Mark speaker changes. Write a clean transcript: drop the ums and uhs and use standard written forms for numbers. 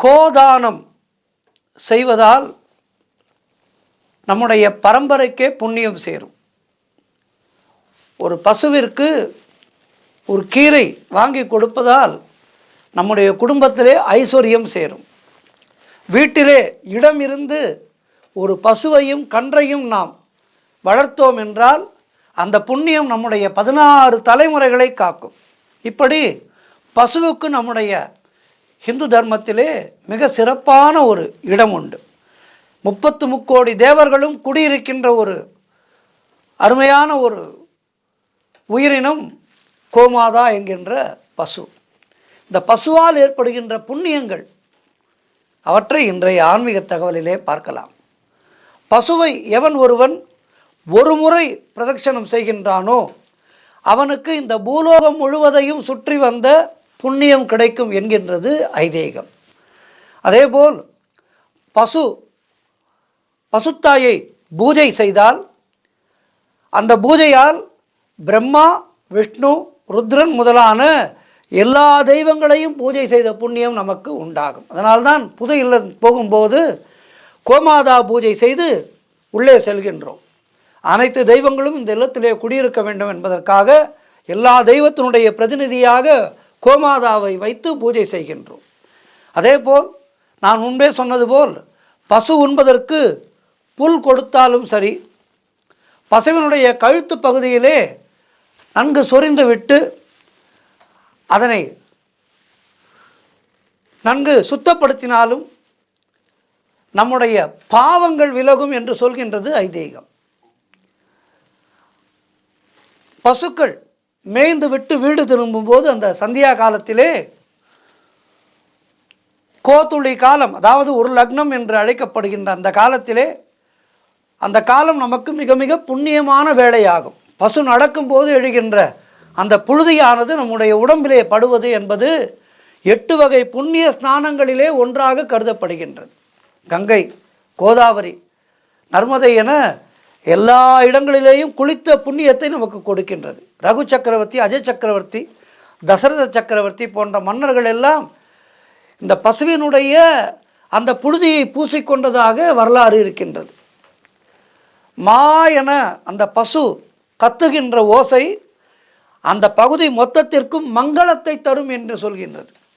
Speaker 1: கோதானம் செய்வதால் நம்முடைய பரம்பரைக்கே புண்ணியம் சேரும். ஒரு பசுவிற்கு ஒரு கீரை வாங்கி கொடுப்பதால் நம்முடைய குடும்பத்திலே ஐஸ்வர்யம் சேரும். வீட்டிலே இடம் இருந்து ஒரு பசுவையும் கன்றையும் நாம் வளர்த்தோம் என்றால் அந்த புண்ணியம் நம்முடைய 16 தலைமுறைகளை காக்கும். இப்படி பசுவுக்கு நம்முடைய ஹிந்து தர்மத்திலே மிக சிறப்பான ஒரு இடம் உண்டு. 33 கோடி தேவர்களும் குடியிருக்கின்ற ஒரு அருமையான ஒரு உயிரினம் கோமாதா என்கின்ற பசு. இந்த பசுவால் ஏற்படுகின்ற புண்ணியங்கள் அவற்றை இன்றைய ஆன்மீக தகவலிலே பார்க்கலாம். பசுவை எவன் ஒருவன் ஒரு முறை பிரதட்சணம் செய்கின்றானோ அவனுக்கு இந்த பூலோகம் முழுவதையும் சுற்றி வந்த புண்ணியம் கிடைக்கும் என்கின்றது ஐதீகம். அதேபோல் பசுத்தாயை பூஜை செய்தால் அந்த பூஜையால் பிரம்மா, விஷ்ணு, ருத்ரன் முதலான எல்லா தெய்வங்களையும் பூஜை செய்த புண்ணியம் நமக்கு உண்டாகும். அதனால்தான் புது இல்லம் போகும்போது கோமாதா பூஜை செய்து உள்ளே செல்கின்றோம். அனைத்து தெய்வங்களும் இந்த இல்லத்திலே குடியிருக்க வேண்டும் என்பதற்காக எல்லா தெய்வத்தினுடைய பிரதிநிதியாக கோமாதாவை வைத்து பூஜை செய்கின்றோம். அதேபோல் நான் முன்பே சொன்னது போல் பசு உண்பதற்கு புல் கொடுத்தாலும் சரி, பசுவினுடைய கழுத்து பகுதியிலே நன்கு சொரிந்து விட்டு அதனை நன்கு சுத்தப்படுத்தினாலும் நம்முடைய பாவங்கள் விலகும் என்று சொல்கின்றது ஐதீகம். பசுக்கள் மேய்ந்து விட்டு வீடு திரும்பும்போது அந்த சந்தியா காலத்திலே கோத்துளி காலம், அதாவது ஒரு லக்னம் என்று அழைக்கப்படுகின்ற அந்த காலத்திலே, அந்த காலம் நமக்கு மிக மிக புண்ணியமான வேளையாகும். பசு நடக்கும்போது எழுகின்ற அந்த புழுதியானது நம்முடைய உடம்பிலே படுவது என்பது 8 வகை புண்ணிய ஸ்நானங்களிலே ஒன்றாக கருதப்படுகின்றது. கங்கை, கோதாவரி, நர்மதை என எல்லா இடங்களிலேயும் குளித்த புண்ணியத்தை நமக்கு கொடுக்கின்றது. ரகு சக்கரவர்த்தி, அஜய் சக்கரவர்த்தி, தசரத சக்கரவர்த்தி போன்ற மன்னர்கள் எல்லாம் இந்த பசுவினுடைய அந்த புழுதியை பூசிக்கொண்டதாக வரலாறு இருக்கின்றது. மா என அந்த பசு கத்துகின்ற ஓசை அந்த பகுதி மொத்தத்திற்கும் மங்களத்தை தரும் என்று சொல்கின்றது.